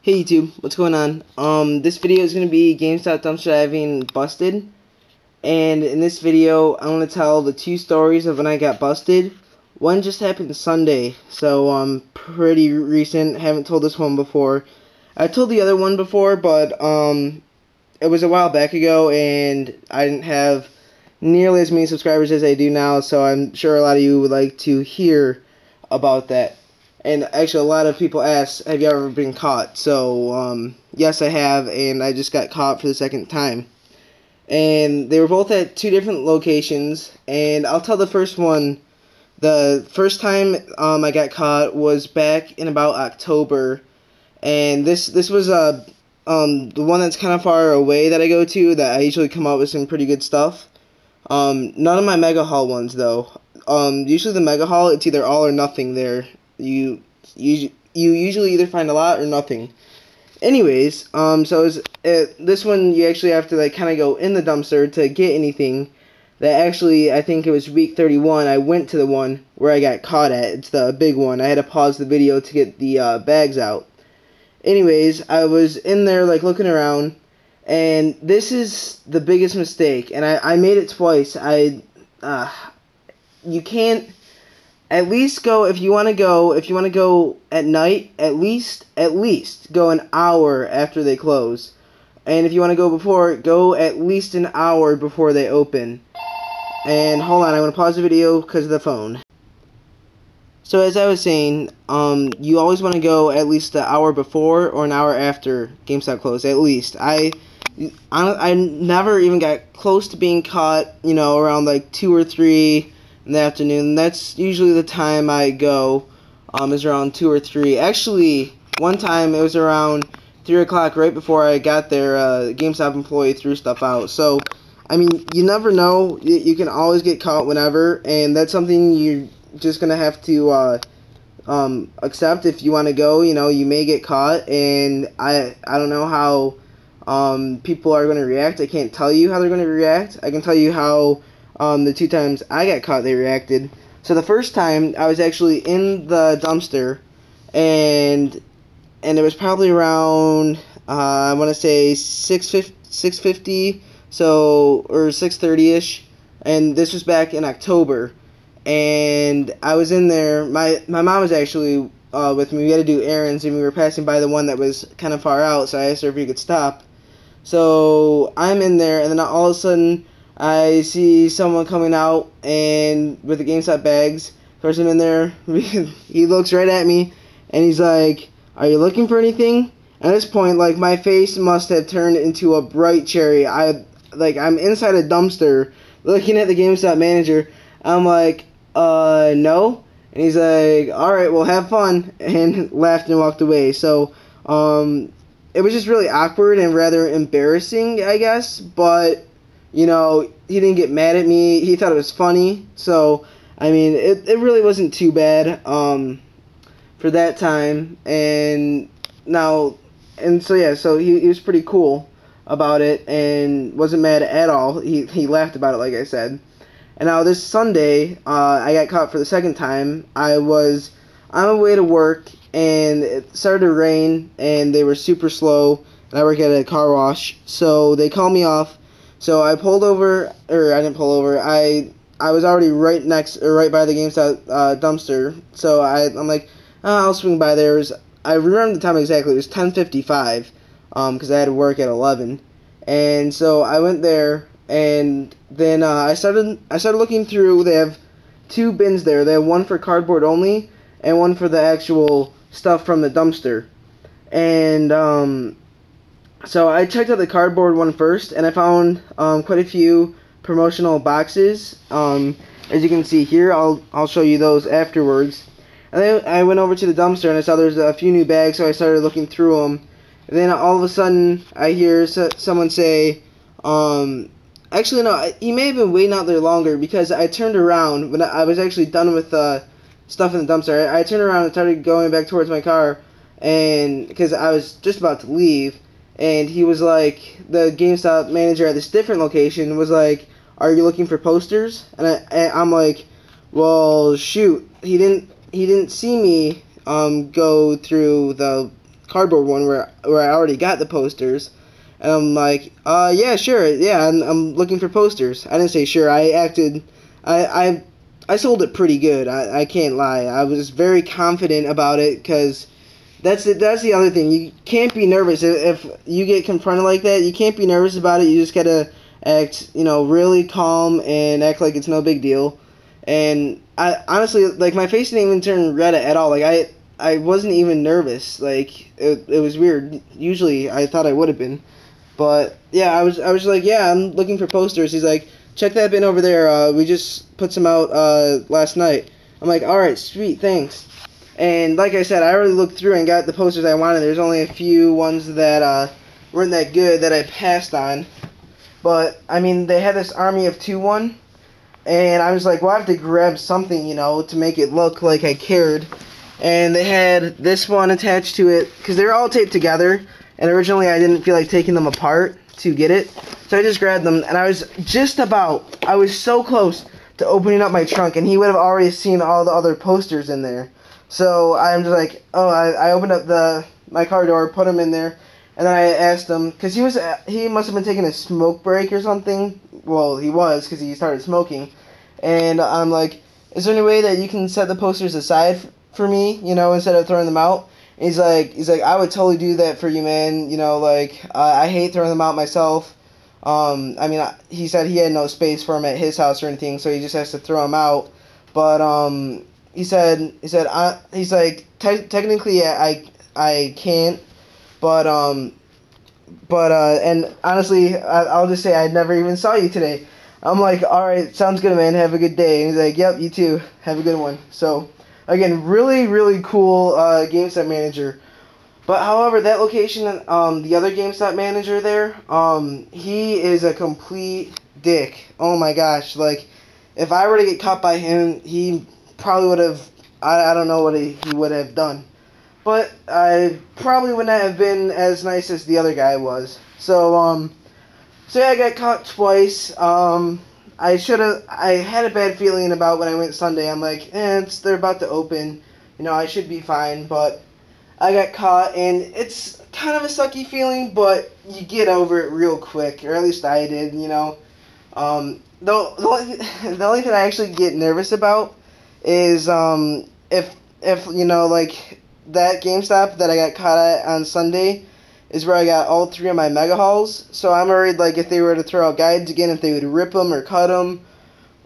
Hey YouTube, what's going on? This video is going to be Gamestop dumpster diving busted. And in this video, I want to tell the two stories of when I got busted. One just happened Sunday, so pretty recent. Haven't told this one before. I told the other one before, but it was a while back ago, and I didn't have nearly as many subscribers as I do now, so I'm sure a lot of you would like to hear about that. And actually, a lot of people ask, have you ever been caught? So, yes, I have, and I just got caught for the second time. And they were both at two different locations, and I'll tell the first one. The first time I got caught was back in about October, and this was the one that's kind of far away that I go to, that I usually come up with some pretty good stuff. None of my mega haul ones, though. Usually the mega haul, it's either all or nothing there. You usually either find a lot or nothing. Anyways, this one you actually have to like kind of go in the dumpster to get anything. That actually, I think it was week 31, I went to the one where I got caught at. It's the big one. I had to pause the video to get the bags out. Anyways, I was in there like looking around, and this is the biggest mistake, and I made it twice. You can't. At least go, if you want to go at night, at least go an hour after they close. And if you want to go before, go at least an hour before they open. And hold on, I want to pause the video because of the phone. So as I was saying, you always want to go at least an hour before or an hour after GameStop close, at least. I never even got close to being caught, around like 2 or 3 in the afternoon. That's usually the time I go, is around 2 or 3. Actually, one time it was around 3 o'clock, right before I got there. The GameStop employee threw stuff out. So, I mean, you never know. You can always get caught whenever, and that's something you're just gonna have to accept if you want to go. You may get caught, and I don't know how people are gonna react. I can't tell you how they're gonna react. I can tell you how the 2 times I got caught, they reacted. So the first time, I was actually in the dumpster, and it was probably around, I want to say 6:50, or 6:30ish, and this was back in October, and I was in there. My mom was actually with me. We had to do errands, and we were passing by the one that was kind of far out, so I asked her if we could stop. So I'm in there, and then all of a sudden, I see someone coming out and with the GameStop bags. Of course, I'm in there. He looks right at me, and he's like, "Are you looking for anything?" At this point, like, my face must have turned into a bright cherry. I'm inside a dumpster looking at the GameStop manager. I'm like, no. And he's like, "All right, well, have fun," and laughed and walked away. So, it was just really awkward and rather embarrassing, I guess, but he didn't get mad at me. He thought it was funny. So, I mean, it really wasn't too bad for that time. And so he was pretty cool about it and wasn't mad at all. He laughed about it, like I said. And now this Sunday, I got caught for the second time. I was on my way to work, and it started to rain, and they were super slow. And I work at a car wash, so they called me off. So I pulled over, or I didn't pull over. I was already right by the GameStop dumpster. So I'm like, I'll swing by there. I remember the time exactly. It was 10:55, because I had to work at 11. And so I went there, and then I started looking through. They have 2 bins there. They have one for cardboard only, and one for the actual stuff from the dumpster. And so I checked out the cardboard one first, and I found quite a few promotional boxes. As you can see here, I'll show you those afterwards. And then I went over to the dumpster, and I saw there's a few new bags, so I started looking through them. And then all of a sudden, I hear someone say, actually no, he may have been waiting out there longer, because I turned around when I was actually done with stuff in the dumpster. I turned around and started going back towards my car, and because I was just about to leave. And he was like, the GameStop manager at this different location was like, "Are you looking for posters?" And I'm like, "Well, shoot, he didn't see me go through the cardboard one where I already got the posters. And I'm like, yeah, sure, yeah, I'm looking for posters. I didn't say sure. I sold it pretty good. I can't lie. I was very confident about it because that's the other thing. You can't be nervous if you get confronted like that. You can't be nervous about it. You just gotta act, really calm and act like it's no big deal. And I honestly, like, my face didn't even turn red at all. Like, I wasn't even nervous. Like, it was weird. Usually I thought I would have been. But yeah, I was like, yeah, I'm looking for posters. He's like, check that bin over there. We just put some out last night. I'm like, all right, sweet, thanks. And like I said, I already looked through and got the posters I wanted. There's only a few ones that weren't that good that I passed on. But I mean, they had this Army of Two one, and I was like, well, I have to grab something, to make it look like I cared. And they had this one attached to it because they're all taped together. And originally I didn't feel like taking them apart to get it. So I just grabbed them, and I was so close to opening up my trunk, and he would have already seen all the other posters in there. So I'm just like, I opened up my car door, put them in there, and then I asked him, because he must have been taking a smoke break or something. Well, he was, because he started smoking. And I'm like, is there any way that you can set the posters aside for me, instead of throwing them out? He's like, I would totally do that for you, man. I hate throwing them out myself. He said he had no space for them at his house or anything, so he just has to throw them out. But he's like, technically, I can't. But and honestly, I'll just say I never even saw you today. I'm like, all right, sounds good, man. Have a good day. And he's like, yep, you too. Have a good one. So. Again, really, really cool GameStop manager. But however, that location, the other GameStop manager there, he is a complete dick. Oh my gosh, like, if I were to get caught by him, he probably would have, I don't know what he would have done. But I probably would not have been as nice as the other guy was. So yeah, I got caught twice. I had a bad feeling about when I went Sunday. I'm like, they're about to open. I should be fine. But I got caught, and it's kind of a sucky feeling, but you get over it real quick. Or at least I did, The only thing I actually get nervous about is if like, that GameStop that I got caught at on Sunday is where I got all three of my mega hauls. So I'm worried, like, if they were to throw out guides again, if they would rip them or cut them,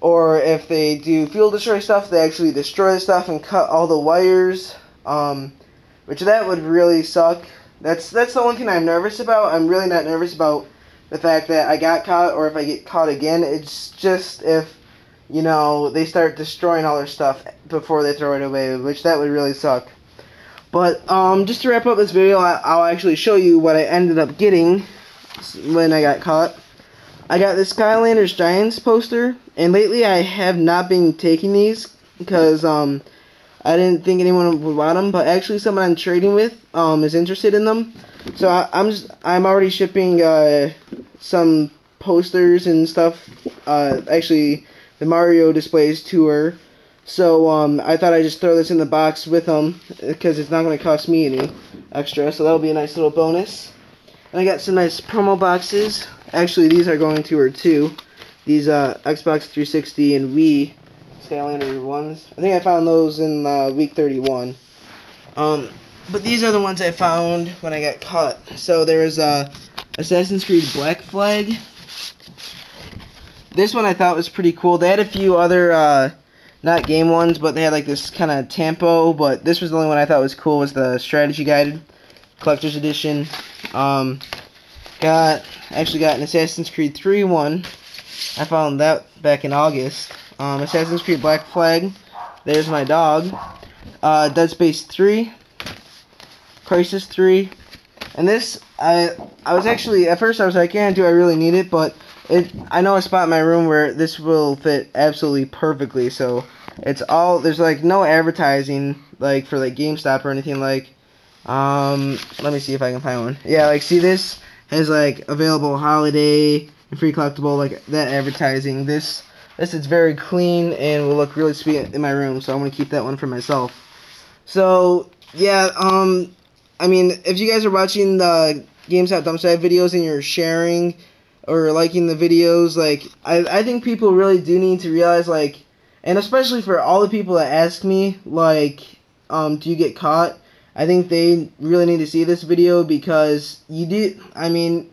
or if they do field destroy stuff, they actually destroy the stuff and cut all the wires, which that would really suck. That's the only thing I'm nervous about. I'm really not nervous about the fact that I got caught or if I get caught again. It's just if, they start destroying all their stuff before they throw it away, which that would really suck. But just to wrap up this video, I'll actually show you what I ended up getting when I got caught. I got this Skylanders Giants poster, and lately I have not been taking these because I didn't think anyone would want them, but actually someone I'm trading with is interested in them. So I'm already shipping some posters and stuff. Actually, the Mario displays to her. So I thought I'd just throw this in the box with them because it's not going to cost me any extra. So that'll be a nice little bonus. And I got some nice promo boxes. Actually, these are going to her too. These Xbox 360 and Wii Skylander ones. I think I found those in week 31. But these are the ones I found when I got caught. So there's Assassin's Creed Black Flag. This one I thought was pretty cool. They had a few other not game ones, but they had like this kind of tempo, but this was the only one I thought was cool, was the strategy guide collector's edition. Actually got an Assassin's Creed 3 one. I found that back in August. Assassin's Creed Black Flag. There's my dog. Dead Space 3. Crisis 3. And this, I was actually, at first I was like, yeah, do I really need it? But I know a spot in my room where this will fit absolutely perfectly. So it's all, there's like no advertising like for like GameStop or anything like. Let me see if I can find one. Yeah, like see, this has like available holiday and free collectible, like that advertising. This is very clean and will look really sweet in my room. So I'm gonna keep that one for myself. So yeah, I mean, if you guys are watching the Gamestop Dumpside videos and you're sharing or liking the videos, like, I think people really do need to realize, like, and especially for all the people that ask me, like, do you get caught? I think they really need to see this video because you do, I mean,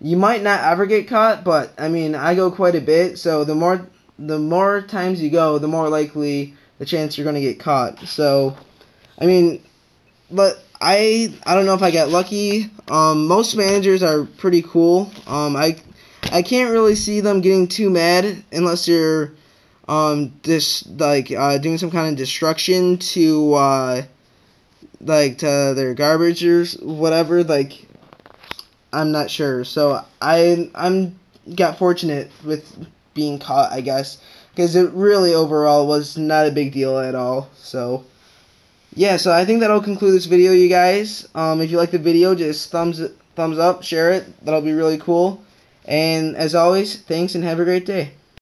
you might not ever get caught, but, I mean, I go quite a bit, so the more times you go, the more likely the chance you're going to get caught. So, I mean, but I don't know if I got lucky. Most managers are pretty cool. I can't really see them getting too mad unless you're just like doing some kind of destruction to like to their garbage or whatever. Like, I'm not sure. So I'm got fortunate with being caught, I guess, because it really overall was not a big deal at all. So. Yeah, so I think that'll conclude this video, you guys. If you like the video, just thumbs up, share it. That'll be really cool. And as always, thanks and have a great day.